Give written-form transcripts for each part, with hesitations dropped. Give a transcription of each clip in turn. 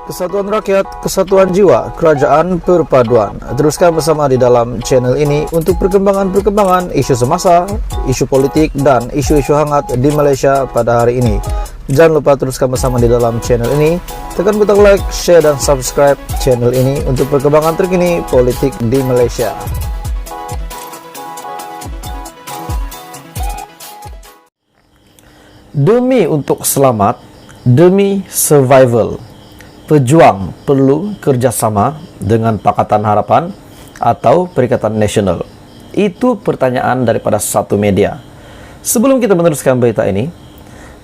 Kesatuan rakyat, kesatuan jiwa, kerajaan perpaduan. Teruskan bersama di dalam channel ini untuk perkembangan-perkembangan isu semasa, isu politik, dan isu-isu hangat di Malaysia pada hari ini. Jangan lupa teruskan bersama di dalam channel ini. Tekan butang like, share, dan subscribe channel ini untuk perkembangan terkini politik di Malaysia. Demi untuk selamat, demi survival, pejuang perlu kerjasama dengan Pakatan Harapan atau Perikatan Nasional. Itu pertanyaan daripada satu media. Sebelum kita meneruskan berita ini,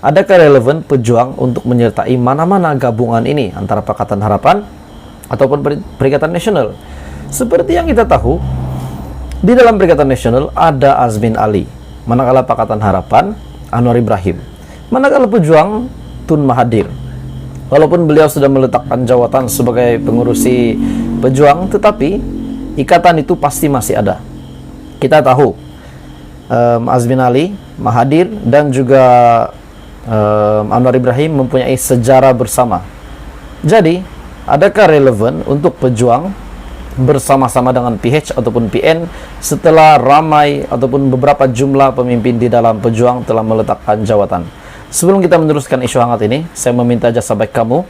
adakah relevan pejuang untuk menyertai mana-mana gabungan ini antara Pakatan Harapan ataupun Perikatan Nasional? Seperti yang kita tahu, di dalam Perikatan Nasional ada Azmin Ali, manakala Pakatan Harapan Anwar Ibrahim, manakala pejuang Tun Mahathir. Walaupun beliau sudah meletakkan jawatan sebagai pengurusi pejuang, tetapi ikatan itu pasti masih ada. Kita tahu Azmin Ali, Mahathir, dan juga Anwar Ibrahim mempunyai sejarah bersama. Jadi, adakah relevan untuk pejuang bersama-sama dengan PH ataupun PN setelah ramai ataupun beberapa jumlah pemimpin di dalam pejuang telah meletakkan jawatan? Sebelum kita meneruskan isu hangat ini, saya meminta jasa baik kamu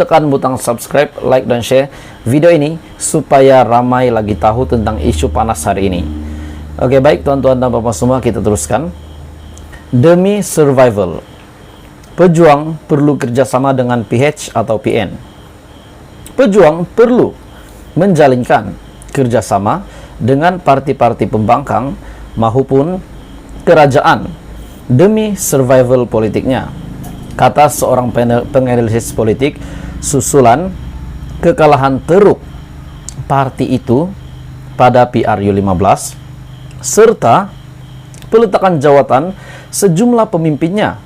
tekan butang subscribe, like, dan share video ini supaya ramai lagi tahu tentang isu panas hari ini. Oke, baik tuan-tuan dan bapak semua, kita teruskan. Demi survival, pejuang perlu kerjasama dengan PH atau PN. Pejuang perlu menjalinkan kerjasama dengan parti-parti pembangkang maupun kerajaan demi survival politiknya, kata seorang penganalisis politik susulan kekalahan teruk parti itu pada PRU15 serta peletakan jawatan sejumlah pemimpinnya.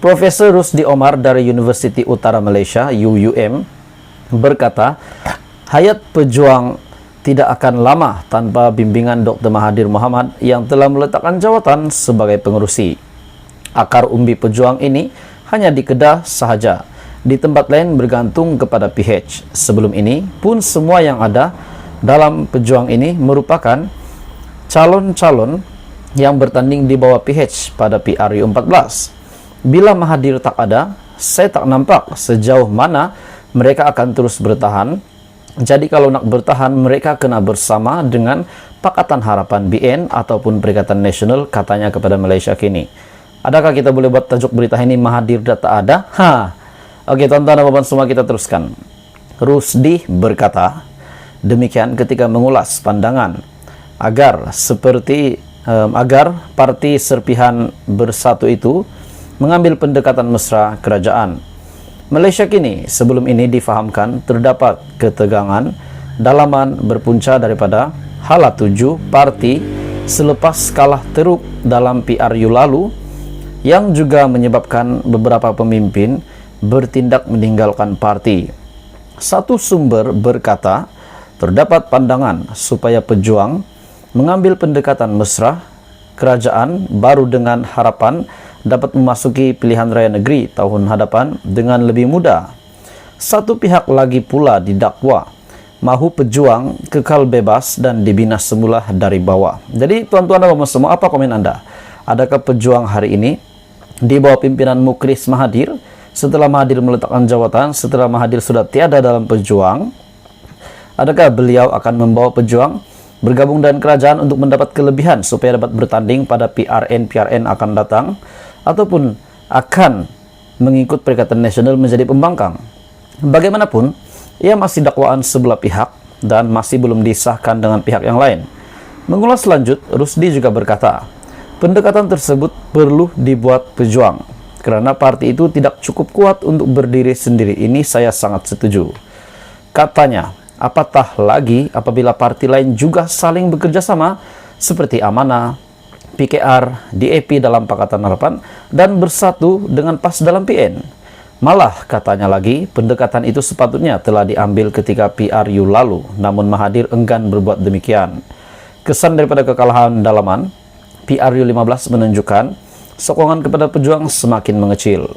Profesor Rusdi Omar dari Universiti Utara Malaysia UUM berkata, hayat pejuang tidak akan lama tanpa bimbingan Dr. Mahathir Mohamad yang telah meletakkan jawatan sebagai pengurusi. Akar umbi pejuang ini hanya di Kedah sahaja. Di tempat lain bergantung kepada PH. Sebelum ini pun semua yang ada dalam pejuang ini merupakan calon-calon yang bertanding di bawah PH pada PRU14. Bila Mahathir tak ada, saya tak nampak sejauh mana mereka akan terus bertahan. Jadi kalau nak bertahan, mereka kena bersama dengan Pakatan Harapan BN ataupun Perikatan Nasional, katanya kepada Malaysia Kini. Adakah kita boleh buat tajuk berita ini Mahathir dah tak ada? Oke, tuan-tuan dan puan semua, kita teruskan. Rusdi berkata demikian ketika mengulas pandangan agar parti serpihan bersatu itu mengambil pendekatan mesra kerajaan. Malaysia Kini sebelum ini difahamkan terdapat ketegangan dalaman berpunca daripada hala 7 parti selepas kalah teruk dalam PRU lalu yang juga menyebabkan beberapa pemimpin bertindak meninggalkan parti. Satu sumber berkata terdapat pandangan supaya pejuang mengambil pendekatan mesra kerajaan baru dengan harapan dapat memasuki pilihan raya negeri tahun hadapan dengan lebih mudah. Satu pihak lagi pula didakwa mahu pejuang kekal bebas dan dibina semula dari bawah. Jadi tuan-tuan dan puan semua, apa komen anda? Adakah pejuang hari ini di bawah pimpinan Mukris Mahathir setelah Mahathir meletakkan jawatan, setelah Mahathir sudah tiada dalam pejuang, adakah beliau akan membawa pejuang bergabung dengan kerajaan untuk mendapat kelebihan supaya dapat bertanding pada PRN akan datang, ataupun akan mengikut Perikatan Nasional menjadi pembangkang? Bagaimanapun, ia masih dakwaan sebelah pihak dan masih belum disahkan dengan pihak yang lain. Mengulas lanjut, Rusdi juga berkata, pendekatan tersebut perlu dibuat pejuang kerana parti itu tidak cukup kuat untuk berdiri sendiri. Ini saya sangat setuju. Katanya, apatah lagi apabila parti lain juga saling bekerja sama seperti Amanah, PKR, DAP dalam Pakatan Harapan, dan bersatu dengan PAS dalam PN. Malah katanya lagi, pendekatan itu sepatutnya telah diambil ketika PRU lalu, namun Mahathir enggan berbuat demikian. Kesan daripada kekalahan dalaman, PRU15 menunjukkan sokongan kepada pejuang semakin mengecil.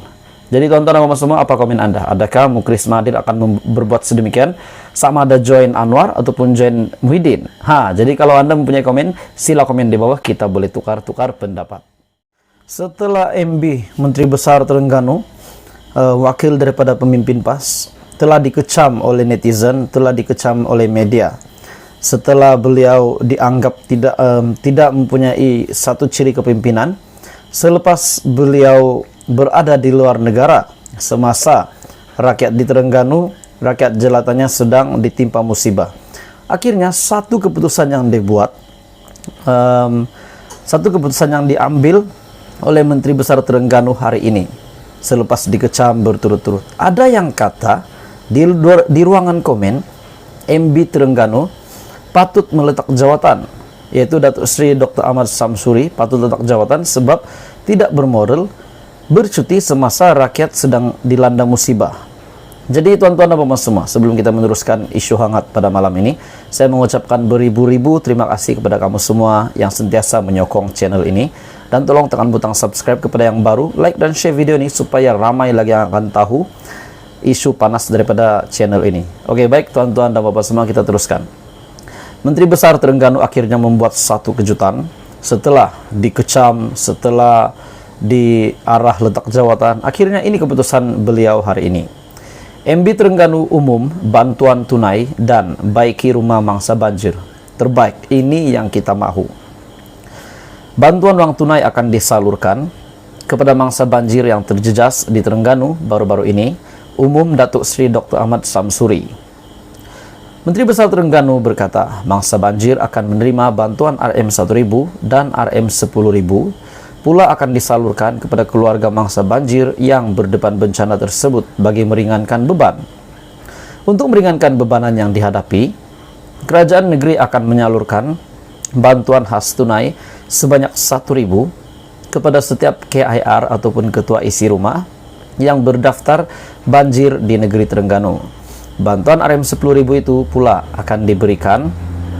Jadi tuan-tuan dan puan semua, apa komen Anda? Adakah Mukris Mahathir akan berbuat sedemikian sama ada join Anwar ataupun join Muhyiddin? Jadi kalau Anda mempunyai komen, sila komen di bawah, kita boleh tukar-tukar pendapat. Setelah MB, Menteri Besar Terengganu, wakil daripada pemimpin PAS, telah dikecam oleh netizen, telah dikecam oleh media. Setelah beliau dianggap tidak mempunyai satu ciri kepemimpinan, selepas beliau berada di luar negara semasa rakyat di Terengganu, rakyat jelatannya sedang ditimpa musibah. Akhirnya satu keputusan yang dibuat, satu keputusan yang diambil oleh Menteri Besar Terengganu hari ini selepas dikecam berturut-turut. Ada yang kata di ruangan komen, MB Terengganu patut meletak jawatan, yaitu Datuk Seri Dr. Ahmad Samsuri patut letak jawatan sebab tidak bermoral bercuti semasa rakyat sedang dilanda musibah. Jadi tuan-tuan dan puan semua, sebelum kita meneruskan isu hangat pada malam ini, saya mengucapkan beribu-ribu terima kasih kepada kamu semua yang sentiasa menyokong channel ini, dan tolong tekan butang subscribe kepada yang baru, like dan share video ini supaya ramai lagi yang akan tahu isu panas daripada channel ini. Oke, baik tuan-tuan dan puan semua, kita teruskan. Menteri Besar Terengganu akhirnya membuat satu kejutan setelah dikecam, setelah di arah letak jawatan. Akhirnya ini keputusan beliau hari ini. MB Terengganu umum bantuan tunai dan baiki rumah mangsa banjir. Terbaik, ini yang kita mahu. Bantuan wang tunai akan disalurkan kepada mangsa banjir yang terjejas di Terengganu baru-baru ini, umum Datuk Seri Dr. Ahmad Samsuri. Menteri Besar Terengganu berkata, mangsa banjir akan menerima bantuan RM1.000 dan RM10.000 pula akan disalurkan kepada keluarga mangsa banjir yang berdepan bencana tersebut bagi meringankan beban. Untuk meringankan bebanan yang dihadapi, kerajaan negeri akan menyalurkan bantuan khas tunai sebanyak 1.000 kepada setiap KIR ataupun ketua isi rumah yang berdaftar banjir di negeri Terengganu. Bantuan RM10.000 itu pula akan diberikan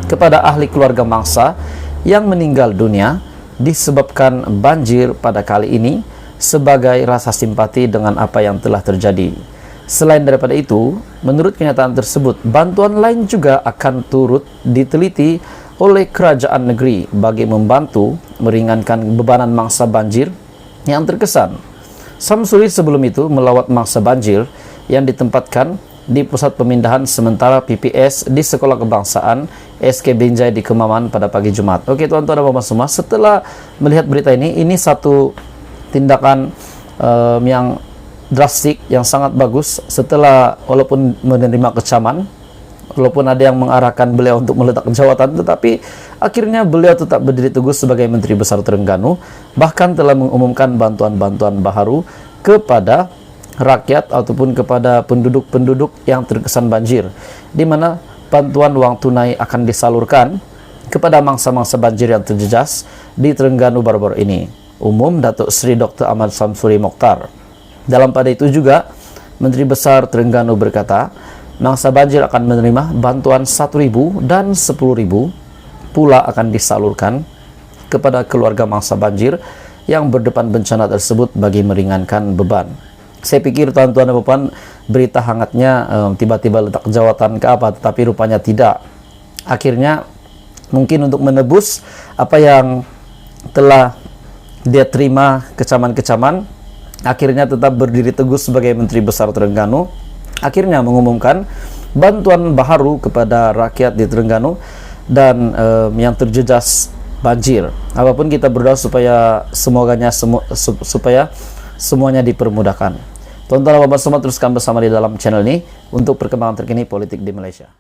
kepada ahli keluarga mangsa yang meninggal dunia disebabkan banjir pada kali ini sebagai rasa simpati dengan apa yang telah terjadi. Selain daripada itu, menurut kenyataan tersebut, bantuan lain juga akan turut diteliti oleh kerajaan negeri bagi membantu meringankan bebanan mangsa banjir yang terkesan. Samsuri sebelum itu melawat mangsa banjir yang ditempatkan di pusat pemindahan sementara PPS di Sekolah Kebangsaan SK Binjai di Kemaman pada pagi Jumat. Oke tuan-tuan dan puan semua, setelah melihat berita ini satu tindakan yang drastik, yang sangat bagus. Setelah walaupun menerima kecaman, walaupun ada yang mengarahkan beliau untuk meletak jawatan, tetapi akhirnya beliau tetap berdiri teguh sebagai Menteri Besar Terengganu, bahkan telah mengumumkan bantuan-bantuan baharu kepada rakyat ataupun kepada penduduk-penduduk yang terkesan banjir, di mana bantuan wang tunai akan disalurkan kepada mangsa-mangsa banjir yang terjejas di Terengganu baru-baru ini. Umum Datuk Seri Dr. Ahmad Samsuri Mokhtar. Dalam pada itu juga, Menteri Besar Terengganu berkata, mangsa banjir akan menerima bantuan 1.000 dan 10.000 pula akan disalurkan kepada keluarga mangsa banjir yang berdepan bencana tersebut bagi meringankan beban. Saya pikir tuan-tuan dan puan, berita hangatnya tiba-tiba letak jawatan ke apa, tetapi rupanya tidak. Akhirnya mungkin untuk menebus apa yang telah dia terima kecaman-kecaman, akhirnya tetap berdiri teguh sebagai Menteri Besar Terengganu, akhirnya mengumumkan bantuan baharu kepada rakyat di Terengganu dan yang terjejas banjir. Apapun kita berdoa supaya supaya semuanya dipermudahkan. Tuan-tuan dan puan semua, teruskan bersama di dalam channel ini untuk perkembangan terkini politik di Malaysia.